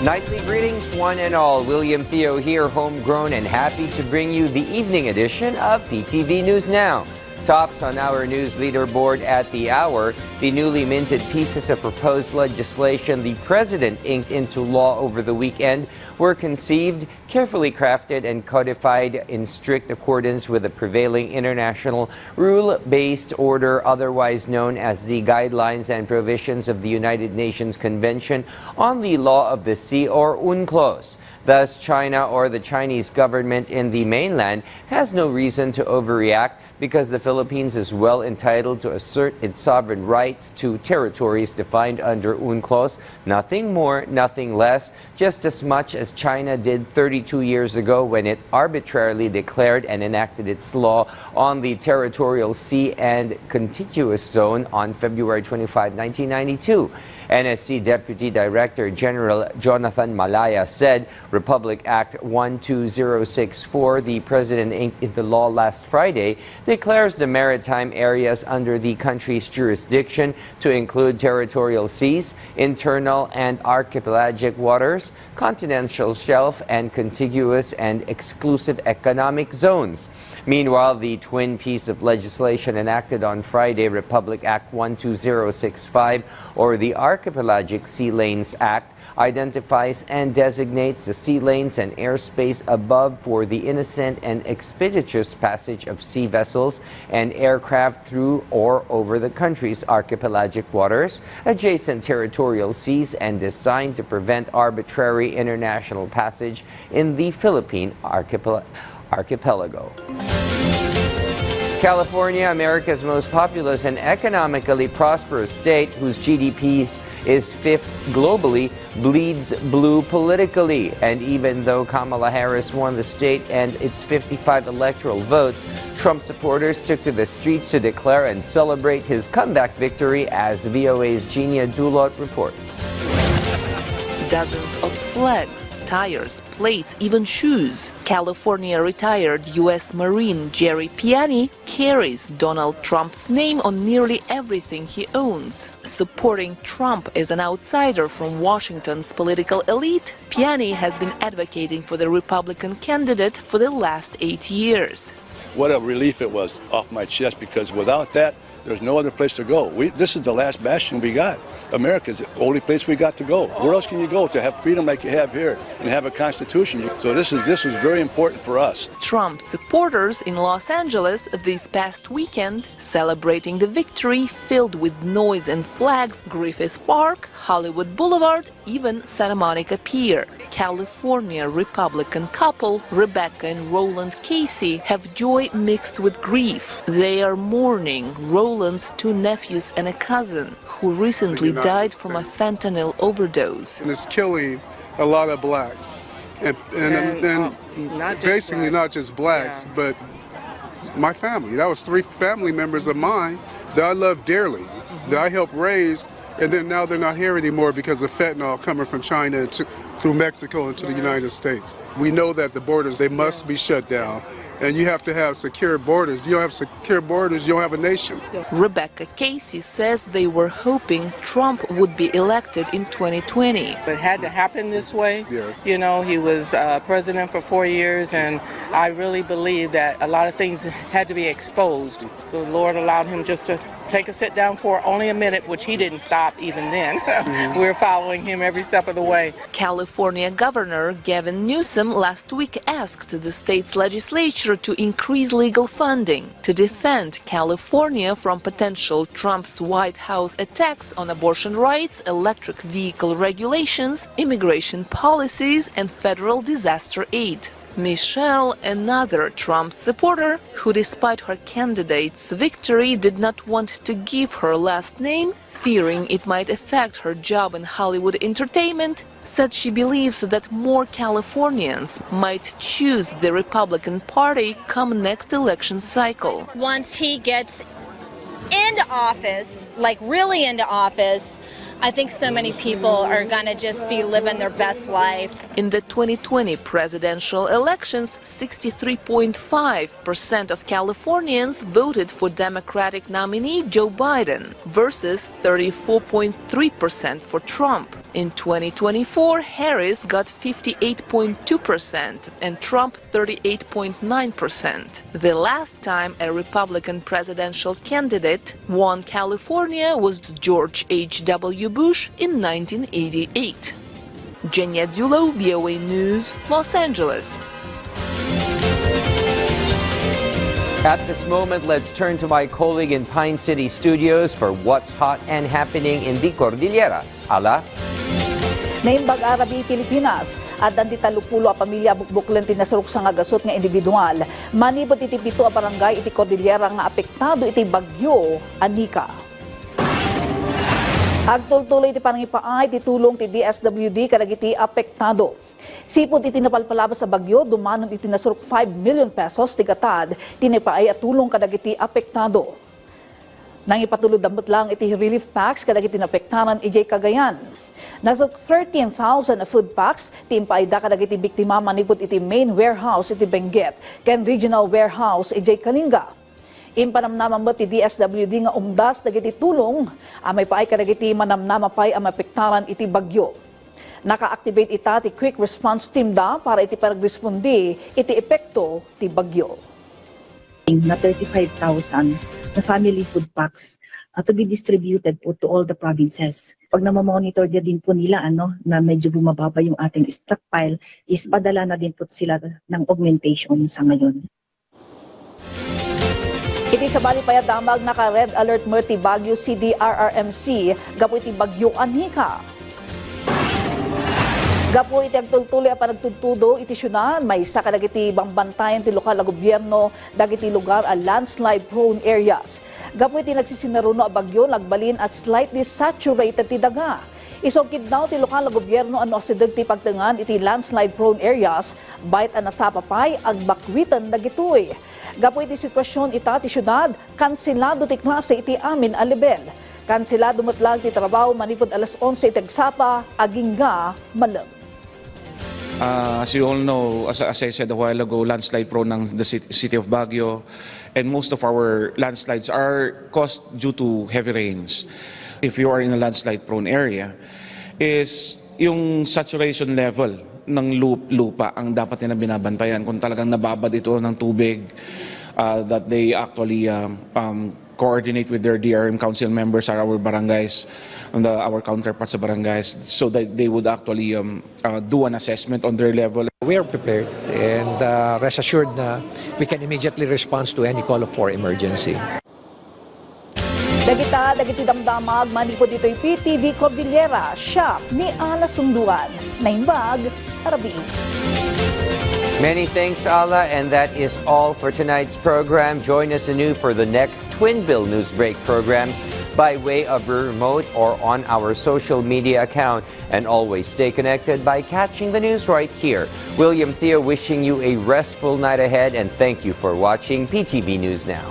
Nightly greetings, one and all. William Theo here, homegrown and happy to bring you the evening edition of PTV News Now. Tops on our news leaderboard at the hour, the newly minted pieces of proposed legislation the President inked into law over the weekend were conceived, carefully crafted, and codified in strict accordance with the prevailing international rule-based order, otherwise known as the Guidelines and Provisions of the United Nations Convention on the Law of the Sea, or UNCLOS. Thus, China, or the Chinese government in the mainland, has no reason to overreact because the Philippines is well entitled to assert its sovereign rights to territories defined under UNCLOS. Nothing more, nothing less, just as much as China did 32 years ago when it arbitrarily declared and enacted its law on the territorial sea and contiguous zone on February 25, 1992. NSC Deputy Director General Jonathan Malaya said Republic Act 12064, the President inked into law last Friday, declares the maritime areas under the country's jurisdiction to include territorial seas, internal and archipelagic waters, continental shelf, and contiguous and exclusive economic zones. Meanwhile, the twin piece of legislation enacted on Friday, Republic Act 12065, or the Archipelagic Sea Lanes Act, identifies and designates the sea lanes and airspace above for the innocent and expeditious passage of sea vessels and aircraft through or over the country's archipelagic waters, adjacent territorial seas, and designed to prevent arbitrary international passage in the Philippine archipelago. California, America's most populous and economically prosperous state, whose GDP is fifth globally, bleeds blue politically. And even though Kamala Harris won the state and its 55 electoral votes, Trump supporters took to the streets to declare and celebrate his comeback victory, as VOA's Genia Dulot reports. Dozens of flags, tires, plates, even shoes. California retired U.S. Marine Jerry Piani carries Donald Trump's name on nearly everything he owns. Supporting Trump as an outsider from Washington's political elite, Piani has been advocating for the Republican candidate for the last 8 years. What a relief it was off my chest, because without that, there's no other place to go. This is the last bastion we got. America's the only place we got to go. Where else can you go to have freedom like you have here and have a constitution? So this is very important for us. Trump supporters in Los Angeles this past weekend celebrating the victory, filled with noise and flags, Griffith Park, Hollywood Boulevard, even Santa Monica Pier. California Republican couple Rebecca and Roland Casey have joy mixed with grief. They are mourning Roland's two nephews and a cousin who recently died from a fentanyl overdose. And it's killing a lot of blacks, and basically not just blacks, but my family. That was 3 family members of mine that I love dearly, that I helped raise, and then now they're not here anymore because of fentanyl coming from China through Mexico into the United States. We know that the borders, they must be shut down. And you have to have secure borders. You don't have secure borders, you don't have a nation. Rebecca Casey says they were hoping Trump would be elected in 2020. It had to happen this way. Yes. You know, he was president for 4 years, and I really believe that a lot of things had to be exposed. The Lord allowed him just to take a sit down for only a minute, which he didn't stop even then. We're following him every step of the way. California Governor Gavin Newsom last week asked the state's legislature to increase legal funding to defend California from potential Trump's White House attacks on abortion rights, electric vehicle regulations, immigration policies, and federal disaster aid. Michelle, another Trump supporter, who despite her candidate's victory did not want to give her last name, fearing it might affect her job in Hollywood entertainment, said she believes that more Californians might choose the Republican Party come next election cycle. Once he gets into office, like really into office, I think so many people are going to just be living their best life. In the 2020 presidential elections, 63.5% of Californians voted for Democratic nominee Joe Biden versus 34.3% for Trump. In 2024, Harris got 58.2% and Trump 38.9%. The last time a Republican presidential candidate won California was George H.W. Bush in 1988. Jenya Dulo, VOA News, Los Angeles. At this moment, let's turn to my colleague in Pine City Studios for what's hot and happening in the Cordilleras. Ala? Naimbag Arabi, Pilipinas. At danti talupulo a pamilya bukbuklen tinasarok sa nga gasot nga individual. Manibot iti pito a barangay iti Cordillera nga apektado iti bagyo anika. Agtultuloy iti panangipaay ti tulong ti DSWD kadagiti apektado. Sipod iti napalpalabas sa bagyo, dumanon iti nasurok 5 million pesos ti gatad, tinipaay at tulong kadagiti apektado. Nang ipatulod damot lang iti relief packs kadagiti napektanan ijay Cagayan. Nasok 13,000 na food packs, timpaayda kadagiti biktima manipod iti main warehouse iti Benguet, ken regional warehouse ijay Kalinga. Impanamnaman mo ti DSWD nga umdas dagiti tulong, amay paay kadagiti manamnama pay ang mapektaran iti bagyo. Naka-activate ita ti quick response team da para iti paragrespondi iti epekto ti bagyo. Na 35,000 na family food packs to be distributed po to all the provinces. Pag namamonitor din po nila na medyo bumababa yung ating stockpile, is padala na din po sila ng augmentation sa ngayon. Iti sa Balipaya damag naka-red alert mo ti Baguio CDRRMC gapo iti bagyo anika. Gapo iti agtultuloy a panagtudtudo iti syudad may isa kadagiti bangbantayan ti lokal na gobyerno dagiti lugar a landslide-prone areas. Gapo iti nagsisinaruno a bagyo nagbalin at slightly saturated ti daga. Isogkid daw ti lokal na gobyerno ano asideg ti pagtengan iti landslide-prone areas bayt a nasapapay agbakwitan dagitoy. Gapo iti sitwasyon ita ti syudad kanselado ti klase iti amin a level. Kanselado matlag ti trabaho manipod alas 11 iti agsapa agingga malam. As you all know, as I said a while ago, landslide prone ng the city of Baguio, and most of our landslides are caused due to heavy rains. If you are in a landslide prone area, is yung saturation level ng lupa ang dapat nila binabantayan. Kung talagang nababad ito ng tubig, that they actually coordinate with their DRM council members or our barangays, and our counterparts sa barangays, so that they would actually do an assessment on their level. We are prepared and rest assured na we can immediately respond to any call for emergency. Dagiti damdamag manipod dito'y PTV Cordillera, siya ni Ala Sunduan. Naimbag, Arabi. Many thanks, Ala, and that is all for tonight's program. Join us anew for the next Twin Bill News Break programs by way of remote or on our social media account. And always stay connected by catching the news right here. William Theo wishing you a restful night ahead, and thank you for watching PTV News Now.